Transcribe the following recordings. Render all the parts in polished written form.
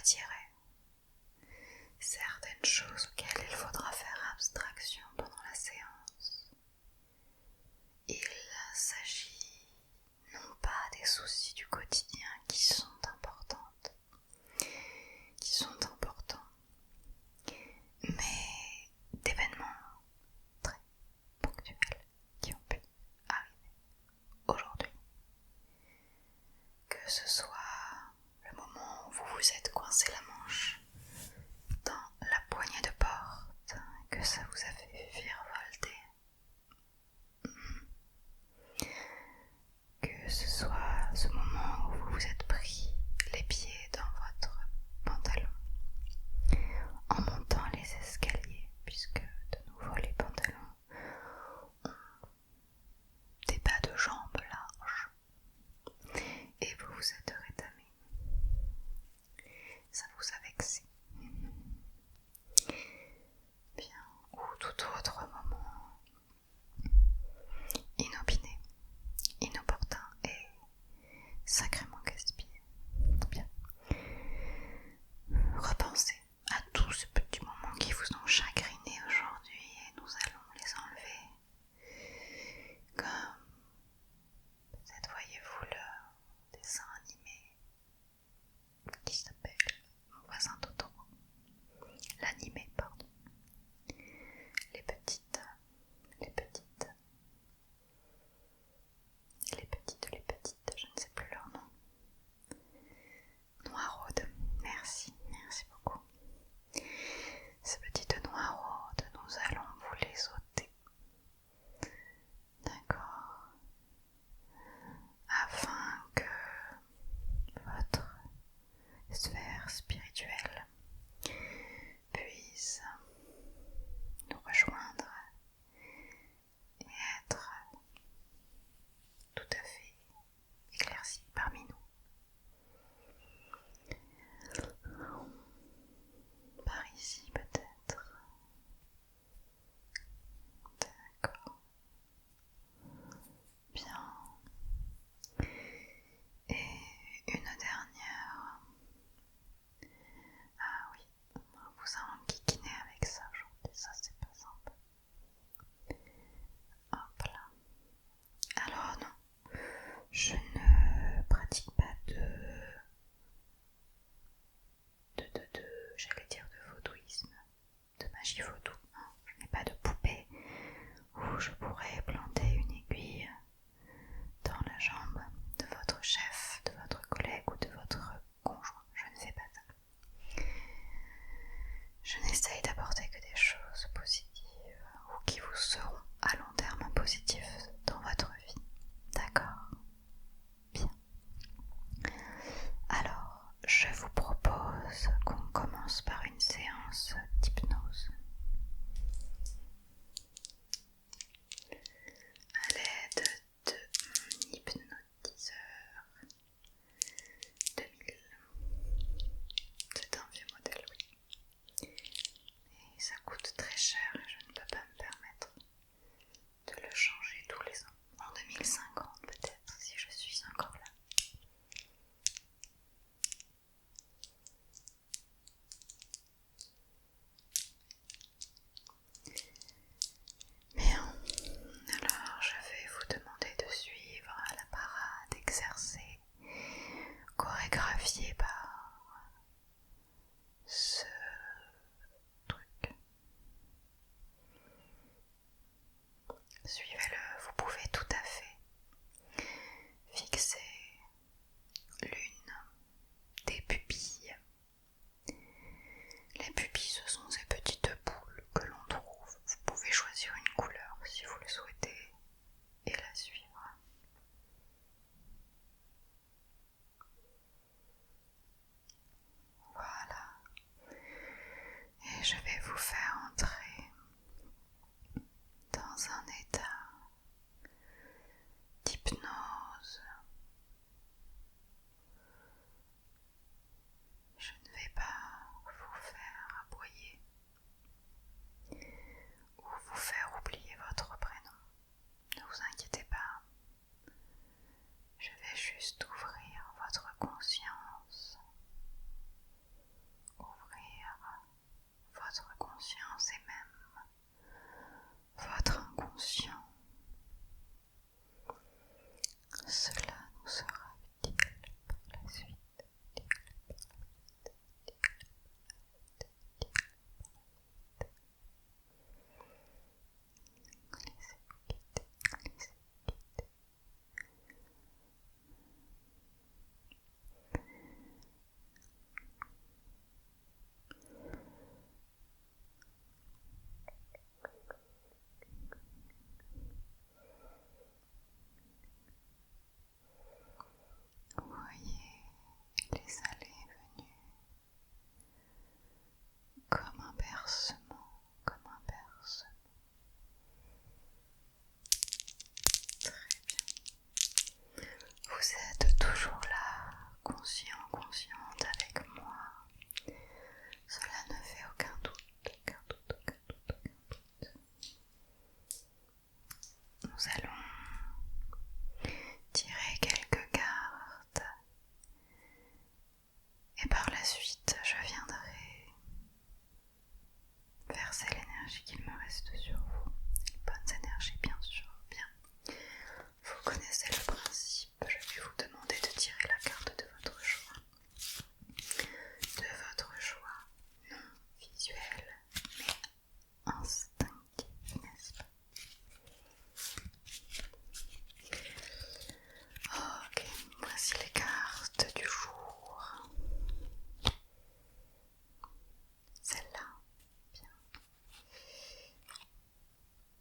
retirer. Certaines choses auxquelles il faudra faire abstraction pendant la séance. Il s'agit non pas des soucis du quotidien qui sont importants, mais d'événements très ponctuels qui ont pu arriver aujourd'hui. Que ce soit le moment où vous vous êtes coincé la manche dans la poignée de porte, que ça vous a fait virevolter, que ce soit ce moment où vous vous êtes pris les pieds dans votre pantalon en montant les escaliers, puisque de nouveau les pantalons ont des bas de jambes larges et vous vous êtes rétamé. Ça vous a vexé. Bien, ou tout inconsciente avec moi. Cela ne fait aucun doute, aucun doute, aucun doute, aucun doute. Nous allons tirer quelques cartes et par la suite je viendrai verser l'énergie qu'il me reste sur vous. Les bonnes énergies bien sûr, bien. Vous connaissez le principe, je vais vous demander de tirer la carte de votre choix. De votre choix, non visuel, mais instinctif, n'est-ce pas? Ok, voici les cartes du jour. Celle-là, bien.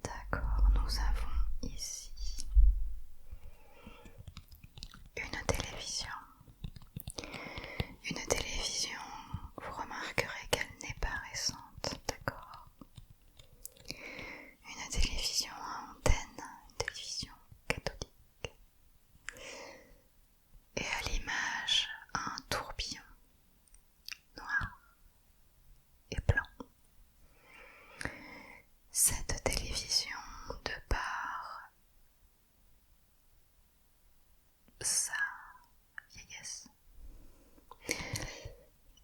D'accord, nous avons ici une télévision. Une télévision, vous remarquerez qu'elle n'est pas récente, d'accord? Une télévision à antenne, une télévision cathodique. Et à l'image, un tourbillon noir et blanc. Cette télévision, de par sa vieillesse,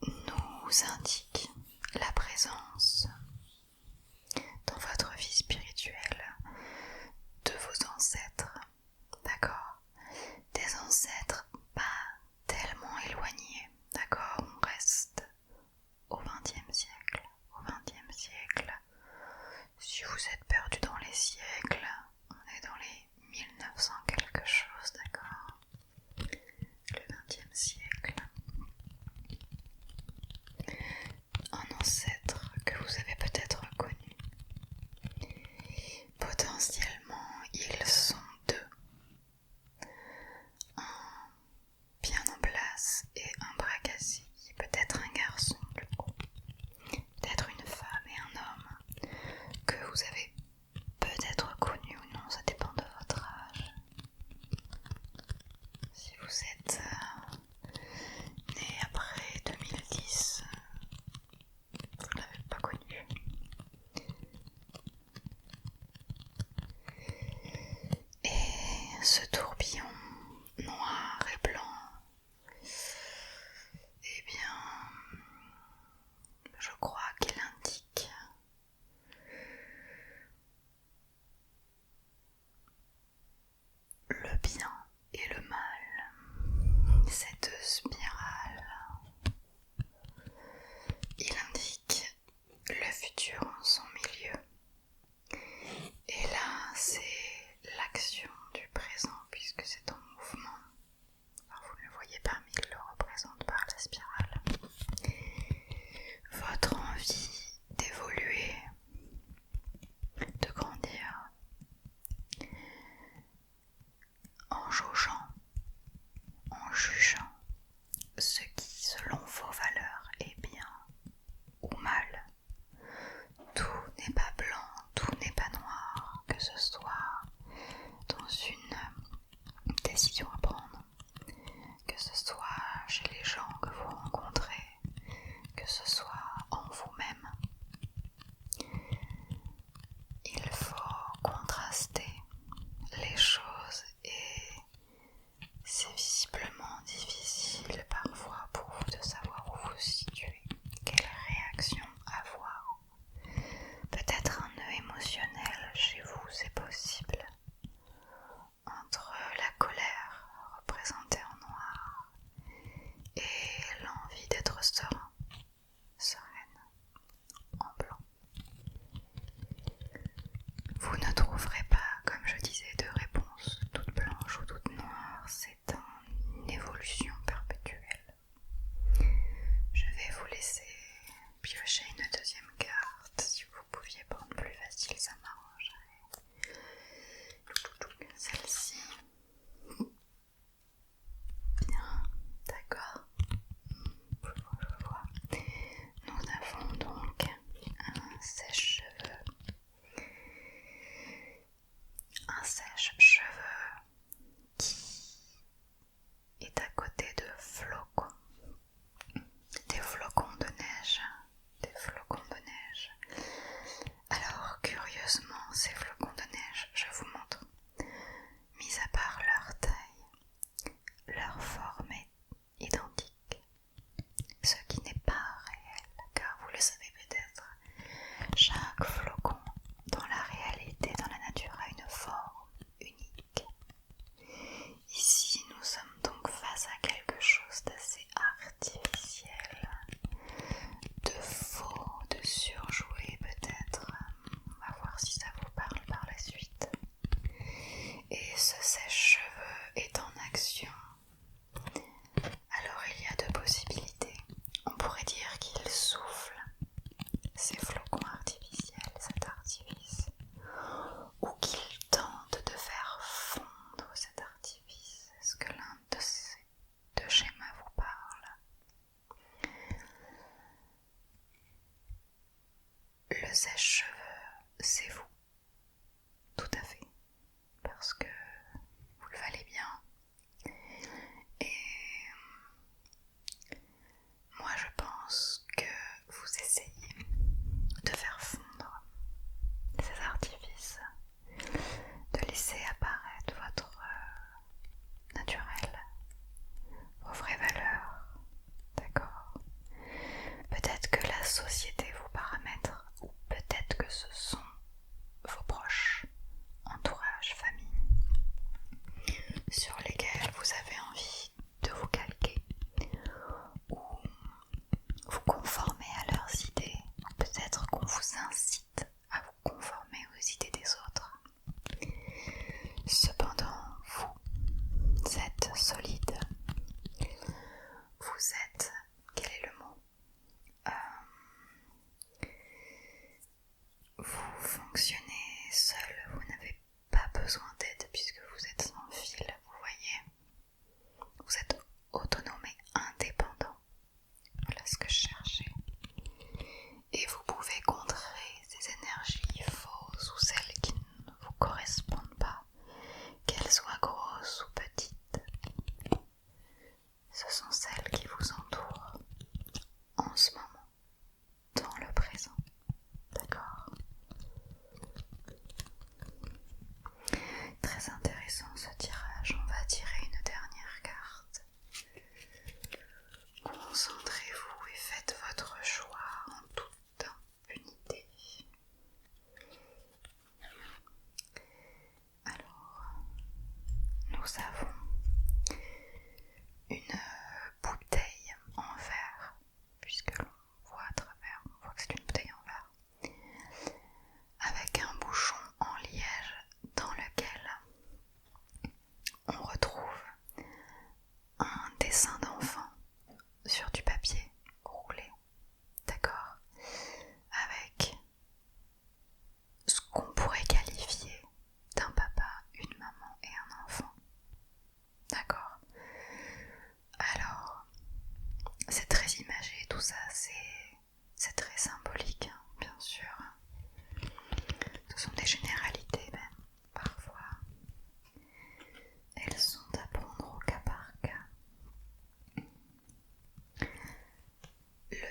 nous indique la présence dans votre vie spirituelle de vos ancêtres, d'accord? Des ancêtres pas tellement éloignés, d'accord? On reste au XXe siècle. Au XXe siècle, si vous êtes perdu dans les siècles, on est dans les 1900 quelque chose, d'accord? Le XXe siècle.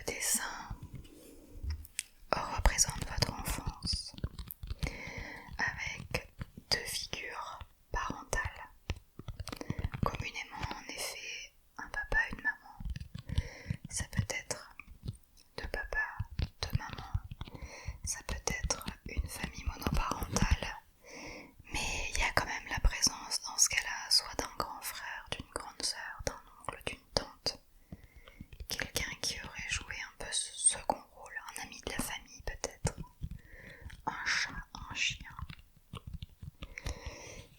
Le dessin représente votre enfance avec deux figures parentales. Communément, en effet, un papa et une maman. Ça peut être deux papas, deux mamans. Ça peut être une famille monoparentale. Mais il y a quand même la présence dans ce cas-là, soit d'un grand frère, d'une grande sœur, d'un oncle, d'une tante. Quelqu'un qui aurait joué un peu ce second rôle, un ami de la famille peut-être. Un chat, un chien.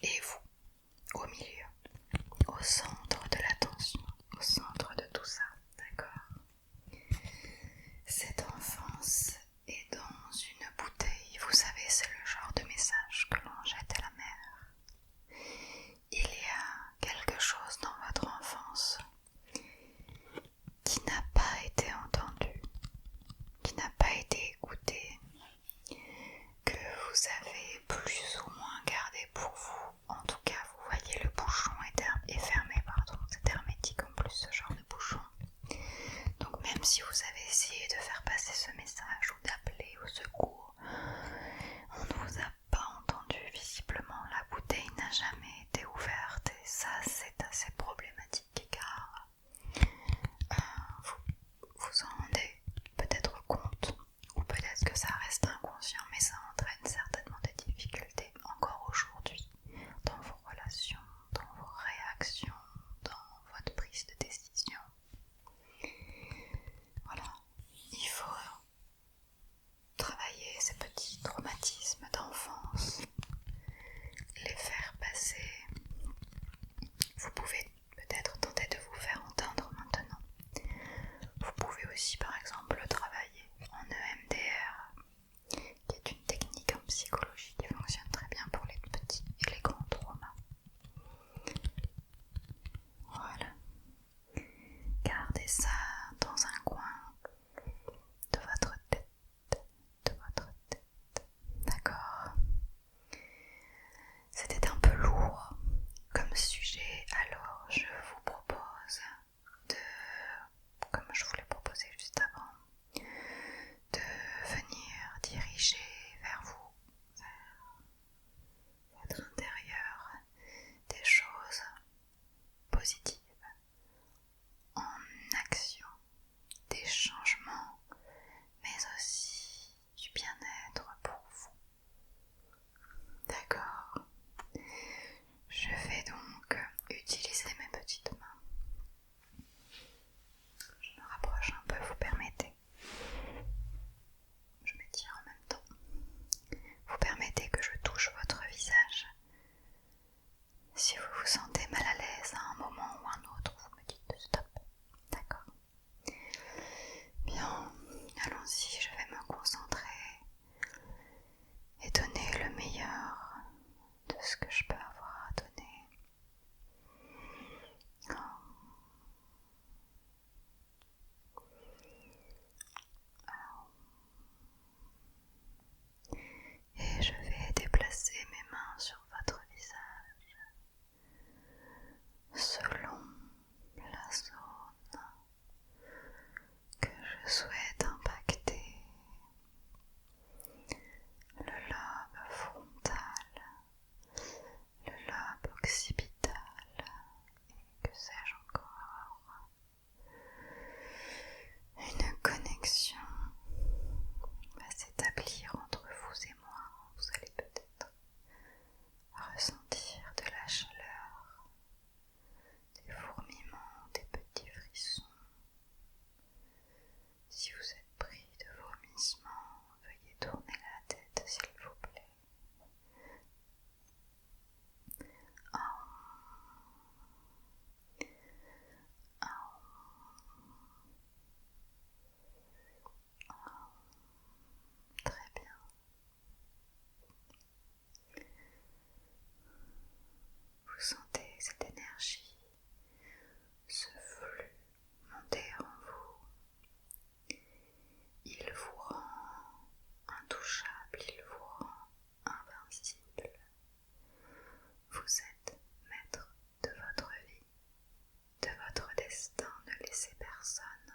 Et vous, au milieu, au centre de l'attention, au centre de tout ça, d'accord? Cette enfance est dans une bouteille, vous savez, c'est le genre de message que l'on jette à la mer. Il y a quelque chose dans votre enfance qui n'a pas été entendu, qui n'a pas été écouté, que vous avez plus ou moins gardé pour vous. En tout cas, vous voyez, le bouchon est fermé, c'est hermétique en plus ce genre de bouchon. Donc même si vous avez essayé de faire passer ce message ou d'appeler au secours, on ne vous a pas entendu visiblement, la bouteille n'a jamais été ouverte et ça c'est assez problématique car vous vous en rendez peut-être compte ou peut-être que ça reste inconscient, mais ça entraîne certainement des difficultés encore aujourd'hui dans vos relations, dans vos réactions, dans votre prise de décision. Voilà, il faut travailler ces petits traumatismes d'enfance, les faire passer. Vous pouvez peut-être tenter de vous faire entendre maintenant. Vous pouvez aussi par exemple travailler en EMDR, qui est une technique en psychologie qui fonctionne très bien pour les petits et les grands traumas. Voilà. Gardez ça dans un coin de votre tête, d'accord? C'était un peu lourd comme sujet, alors je vous propose de, comme je vous l'ai proposé juste avant, de venir diriger vers vous, vers votre intérieur, des choses positives en action, des changements, mais aussi du bien-être pour vous. D'accord? Je vais donc utiliser mes petites mains. Je me rapproche un peu, vous permettez. Je m'étire en même temps. Vous permettez que je touche votre visage. Si vous vous sentez mal à l'aise à un moment ou un autre, vous me dites stop. D'accord? Bien, allons-y, je vais me concentrer et donner le meilleur de ce que je peux avoir à donner. Et je vais déplacer mes mains sur votre visage selon la zone que je souhaite impacter. Le lobe frontal, le lobe occipital, et que sais-je encore. Une connexion va s'établir entre vous et moi. Vous allez peut-être ressentir de la chaleur, des fourmillements, des petits frissons. Si vous êtes pris de vomissements, veuillez tourner la tête s'il vous plaît. Très bien. Vous sentez cette énergie, ce flux monter en vous. Il vous rend intouchable, il vous rend invincible. Vous êtes maître de votre vie, de votre destin. Ne laissez personne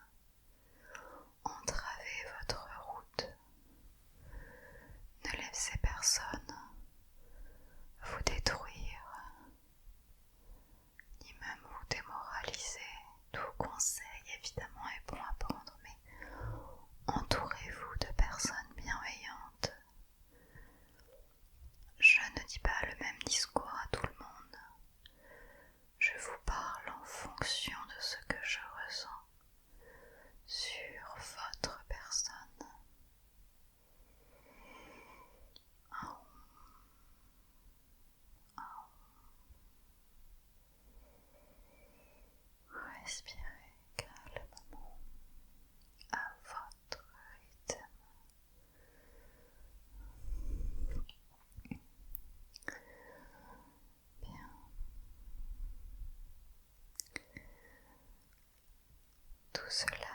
Tout cela,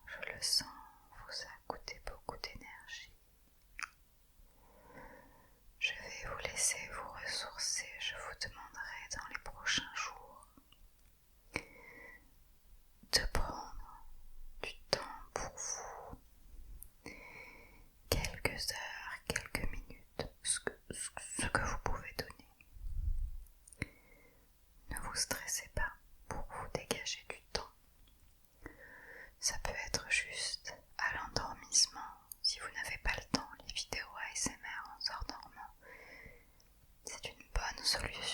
je le sens, vous a coûté beaucoup d'énergie. Je vais vous laisser vous ressourcer, je vous demanderai dans les prochains jours de prendre du temps pour vous, quelques heures, quelques minutes, ce que vous pouvez donner. Ne vous stressez pas pour vous dégager du temps. Ça peut être juste à l'endormissement, si vous n'avez pas le temps, les vidéos ASMR en s'endormant. C'est une bonne solution.